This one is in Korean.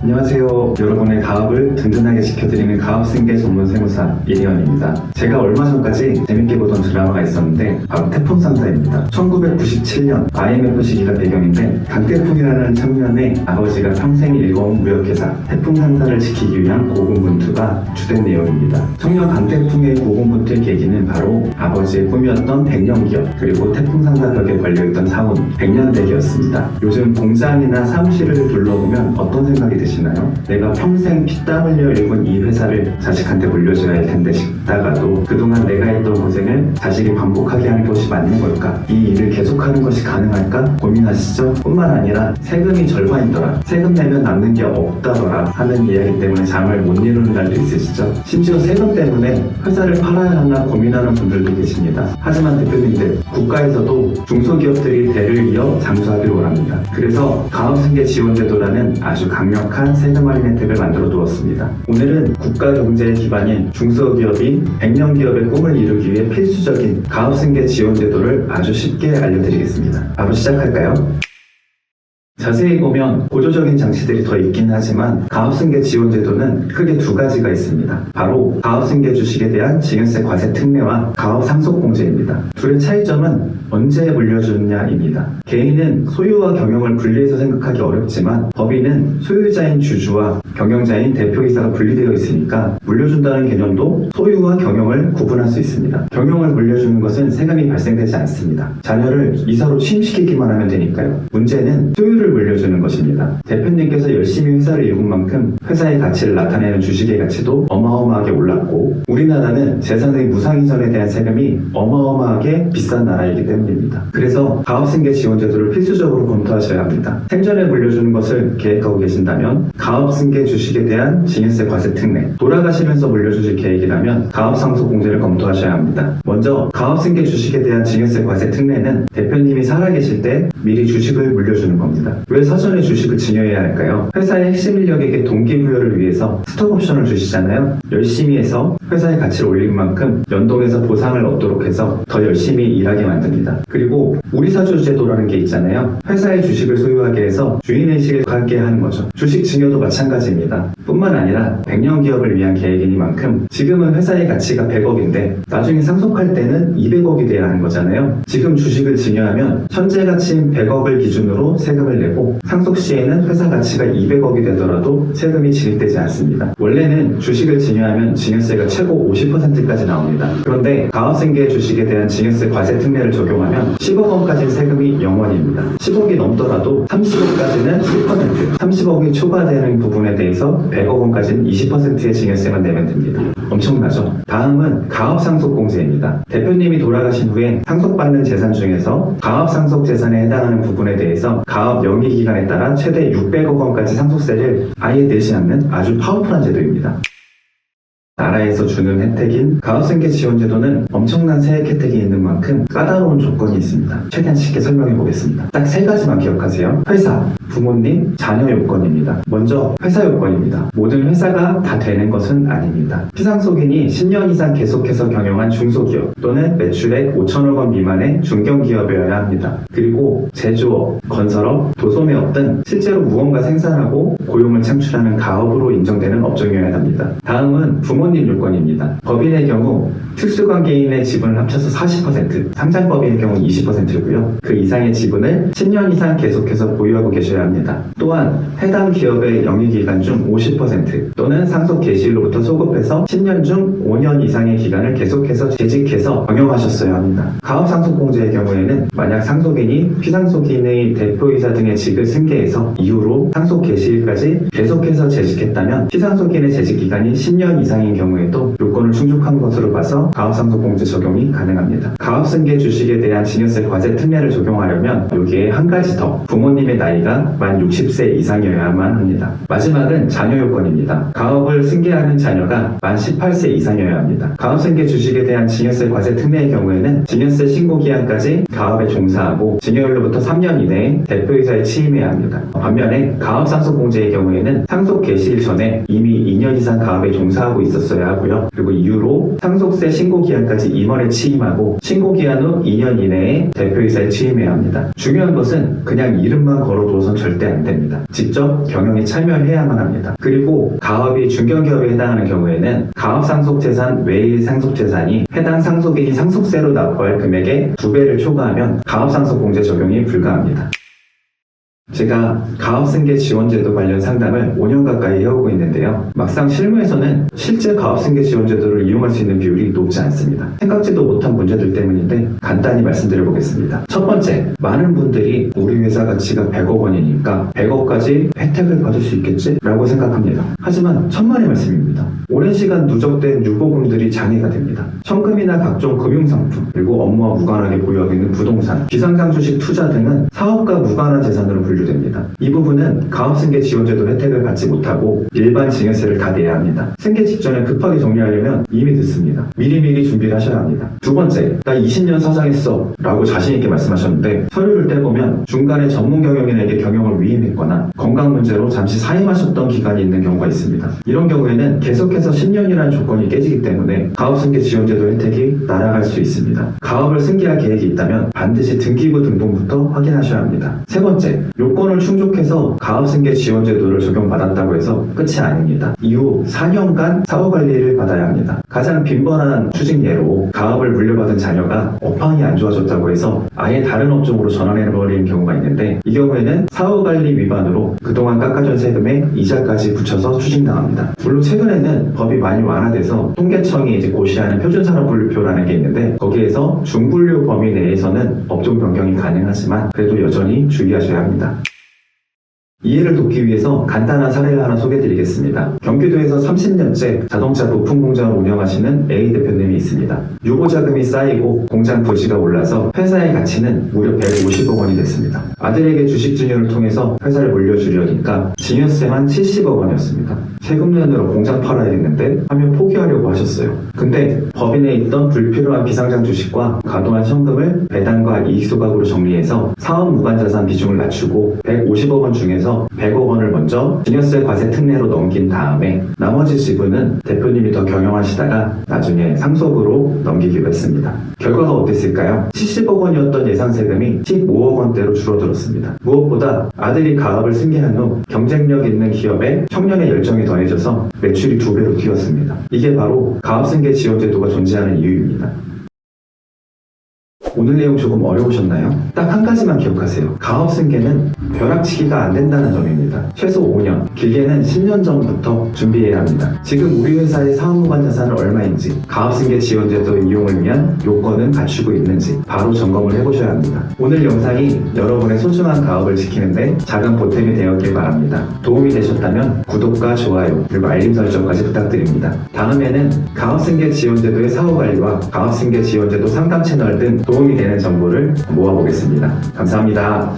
안녕하세요. 여러분의 가업을 든든하게 지켜드리는 가업승계 전문 세무사 이리언입니다. 제가 얼마 전까지 재밌게 보던 드라마가 있었는데 바로 태풍상사입니다. 1997년 IMF 시기가 배경인데 강태풍이라는 청년의 아버지가 평생 일궈온 무역회사 태풍상사를 지키기 위한 고군분투가 주된 내용입니다. 청년 강태풍의 고군분투의 계기는 바로 아버지의 꿈이었던 백년기업 그리고 태풍상사 벽에 걸려있던 사원 백년대기였습니다. 요즘 공장이나 사무실을 둘러보면 어떤 생각이 드시나요? 내가 평생 피땀 흘려 일군 이 회사를 자식한테 물려줘야 할 텐데 싶다가도 그동안 내가 했던 고생을 자식이 반복하게 하는 것이 맞는 걸까? 이 일을 계속하는 것이 가능할까? 고민하시죠? 뿐만 아니라 세금이 절반이더라, 세금 내면 남는 게 없다더라 하는 이야기 때문에 잠을 못 이루는 날도 있으시죠? 심지어 세금 때문에 회사를 팔아야 하나 고민하는 분들도 계십니다. 하지만 대표님들, 국가에서도 중소기업들이 대를 이어 장수하기를 원합니다. 그래서 가업승계 지원제도라는 아주 강력한 세금 할인 혜택을 만들어 두었습니다. 오늘은 국가 경제의 기반인 중소기업인 백년기업의 꿈을 이루기 위해 필수적인 가업승계 지원제도를 아주 쉽게 알려드리겠습니다. 바로 시작할까요? 자세히 보면 보조적인 장치들이 더 있긴 하지만 가업승계 지원제도는 크게 두 가지가 있습니다. 바로 가업승계 주식에 대한 증여세 과세 특례와 가업상속공제입니다. 둘의 차이점은 언제 물려주느냐입니다. 개인은 소유와 경영을 분리해서 생각하기 어렵지만 법인은 소유자인 주주와 경영자인 대표이사가 분리되어 있으니까 물려준다는 개념도 소유와 경영을 구분할 수 있습니다. 경영을 물려주는 것은 세금이 발생되지 않습니다. 자녀를 이사로 취임시키기만 하면 되니까요. 문제는 소유를 물려주는 것입니다. 대표님께서 열심히 회사를 이룬 만큼 회사의 가치를 나타내는 주식의 가치도 어마어마하게 올랐고 우리나라는 재산의 무상이전에 대한 세금이 어마어마하게 비싼 나라이기 때문입니다. 그래서 가업승계 지원제도를 필수적으로 검토하셔야 합니다. 생전에 물려주는 것을 계획하고 계신다면 가업승계 주식에 대한 증여세 과세 특례, 돌아가시면서 물려주실 계획이라면 가업상속공제를 검토하셔야 합니다. 먼저 가업승계 주식에 대한 증여세 과세 특례는 대표님이 살아계실 때 미리 주식을 물려주는 겁니다. 왜 사전에 주식을 증여해야 할까요? 회사의 핵심 인력에게 동기부여를 위해서 스톡옵션을 주시잖아요. 열심히 해서 회사의 가치를 올린 만큼 연동해서 보상을 얻도록 해서 더 열심히 일하게 만듭니다. 그리고 우리사주 제도라는 게 있잖아요. 회사의 주식을 소유하게 해서 주인의식을 갖게 하는 거죠. 주식 증여도 마찬가지입니다. 뿐만 아니라 백년기업을 위한 계획이니만큼 지금은 회사의 가치가 100억인데 나중에 상속할 때는 200억이 돼야 하는 거잖아요. 지금 주식을 증여하면 현재 가치인 100억을 기준으로 세금을 내고 상속 시에는 회사 가치가 200억이 되더라도 세금이 지급되지 않습니다. 원래는 주식을 증여하면 증여세가 최고 50%까지 나옵니다. 그런데 가업승계 주식에 대한 증여세 과세 특례를 적용하면 10억 원까지 세금이 0원입니다. 10억이 넘더라도 30억까지는 10%, 30억이 초과되는 부분에 대해서 100억 원까지는 20%의 증여세만 내면 됩니다. 엄청나죠? 다음은 가업상속공제입니다. 대표님이 돌아가신 후에 상속받는 재산 중에서 가업상속 재산에 해당하는 부분에 대해서 가업 영위 기간에 따라 최대 600억 원까지 상속세를 아예 내지 않는 아주 파워풀한 제도입니다. 나라에서 주는 혜택인 가업승계 지원제도는 엄청난 세액 혜택이 있는 만큼 까다로운 조건이 있습니다. 최대한 쉽게 설명해 보겠습니다. 딱 세 가지만 기억하세요. 회사, 부모님, 자녀 요건입니다. 먼저 회사 요건입니다. 모든 회사가 다 되는 것은 아닙니다. 피상속인이 10년 이상 계속해서 경영한 중소기업 또는 매출액 5천억 원 미만의 중견기업이어야 합니다. 그리고 제조업, 건설업, 도소매업 등 실제로 무언가 생산하고 고용을 창출하는 가업으로 인정되는 업종이어야 합니다. 다음은 부모님 요건입니다. 법인의 경우 특수관계인의 지분을 합쳐서 40%, 상장법인의 경우 20%고요. 그 이상의 지분을 10년 이상 계속해서 보유하고 계셔야 합니다. 또한 해당 기업의 영위기간 중 50% 또는 상속 개시일로부터 소급해서 10년 중 5년 이상의 기간을 계속해서 재직해서 경영하셨어야 합니다. 가업상속공제의 경우에는 만약 상속인이 피상속인의 대표이사 등의 직을 승계해서 이후로 상속 개시일까지 계속해서 재직했다면 피상속인의 재직기간이 10년 이상인 경우에도 요건을 충족한 것으로 봐서 가업상속공제 적용이 가능합니다. 가업승계 주식에 대한 증여세 과세 특례를 적용하려면 여기에 한 가지 더, 부모님의 나이가 만 60세 이상이어야만 합니다. 마지막은 자녀 요건입니다. 가업을 승계하는 자녀가 만 18세 이상이어야 합니다. 가업승계 주식에 대한 증여세 과세 특례의 경우에는 증여세 신고 기한까지 가업에 종사하고 증여일로부터 3년 이내에 대표이사에 취임해야 합니다. 반면에 가업상속공제의 경우에는 상속 개시일 전에 이미 2년 이상 가업에 종사하고 있었을 있어야 하고요. 그리고 이후로 상속세 신고기한까지 임원에 취임하고 신고기한 후 2년 이내에 대표이사에 취임해야 합니다. 중요한 것은 그냥 이름만 걸어두어선 절대 안 됩니다. 직접 경영에 참여해야만 합니다. 그리고 가업이 중견기업에 해당하는 경우에는 가업상속재산 외의 상속재산이 해당 상속인이 상속세로 납부할 금액의 2배를 초과하면 가업상속공제 적용이 불가합니다. 제가 가업승계 지원제도 관련 상담을 5년 가까이 해오고 있는데요. 막상 실무에서는 실제 가업승계 지원제도를 이용할 수 있는 비율이 높지 않습니다. 생각지도 못한 문제들 때문인데 간단히 말씀드려 보겠습니다. 첫 번째, 많은 분들이 우리 회사 가치가 100억 원이니까 100억까지 혜택을 받을 수 있겠지? 라고 생각합니다. 하지만 천만의 말씀입니다. 오랜 시간 누적된 유보금들이 장애가 됩니다. 현금이나 각종 금융상품, 그리고 업무와 무관하게 보유하고 있는 부동산, 비상장 주식 투자 등은 사업과 무관한 재산으로 분류됩니다. 이 부분은 가업승계 지원제도 혜택을 받지 못하고 일반 증여세를 다 내야 합니다. 승계 직전에 급하게 정리하려면 이미 늦습니다. 미리미리 준비를 하셔야 합니다. 두 번째, 나 20년 사장했어 라고 자신있게 말씀하셨는데 서류를 떼보면 중간에 전문 경영인에게 경영을 위임했거나 건강 문제로 잠시 사임하셨던 기간이 있는 경우가 있습니다. 이런 경우에는 계속해서 10년이라는 조건이 깨지기 때문에 가업승계 지원제도 혜택이 날아갈 수 있습니다. 가업을 승계할 계획이 있다면 반드시 등기부 등본부터 확인하셔야 합니다. 세 번째, 요건을 충족해서 가업승계 지원제도를 적용받았다고 해서 끝이 아닙니다. 이후 4년간 사후관리를 받아야 합니다. 가장 빈번한 추진 예로 가업을 물려받은 자녀가 업황이 안 좋아졌다고 해서 아예 다른 업종으로 전환해버리는 경우가 있는데 이 경우에는 사후관리 위반으로 그동안 깎아준 세금에 이자까지 붙여서 추징당합니다. 물론 최근에는 법이 많이 완화돼서 통계청이 이제 고시하는 표준산업분류표라는 게 있는데 거기에서 중분류 범위 내에서는 업종 변경이 가능하지만 그래도 여전히 주의하셔야 합니다. 이해를 돕기 위해서 간단한 사례를 하나 소개해드리겠습니다. 경기도에서 30년째 자동차 부품 공장을 운영하시는 A 대표님이 있습니다. 유보자금이 쌓이고 공장 부지가 올라서 회사의 가치는 무려 150억 원이 됐습니다. 아들에게 주식 증여를 통해서 회사를 물려주려니까 증여세만 70억 원이었습니다. 세금 내느라 공장 팔아야겠는데 하며 포기하려고 하셨어요. 근데 법인에 있던 불필요한 비상장 주식과 과도한 현금을 배당과 이익소각으로 정리해서 사업 무관자산 비중을 낮추고 150억 원 중에서 100억 원을 먼저 증여세 과세 특례로 넘긴 다음에 나머지 지분은 대표님이 더 경영하시다가 나중에 상속으로 넘기기로 했습니다. 결과가 어땠을까요? 70억 원이었던 예상 세금이 15억 원대로 줄어들었습니다. 무엇보다 아들이 가업을 승계한 후 경쟁력 있는 기업에 청년의 열정이 더해져서 매출이 2배로 뛰었습니다. 이게 바로 가업승계 지원제도가 존재하는 이유입니다. 오늘 내용 조금 어려우셨나요? 딱 한 가지만 기억하세요. 가업승계는 벼락치기가 안 된다는 점입니다. 최소 5년, 길게는 10년 전부터 준비해야 합니다. 지금 우리 회사의 사업무관 자산은 얼마인지, 가업승계 지원제도 이용을 위한 요건은 갖추고 있는지 바로 점검을 해보셔야 합니다. 오늘 영상이 여러분의 소중한 가업을 지키는데 작은 보탬이 되었길 바랍니다. 도움이 되셨다면 구독과 좋아요, 그리고 알림 설정까지 부탁드립니다. 다음에는 가업승계 지원제도의 사후관리와 가업승계 지원제도 상담 채널 등 도움이 되는 정보를 모아보겠습니다. 감사합니다.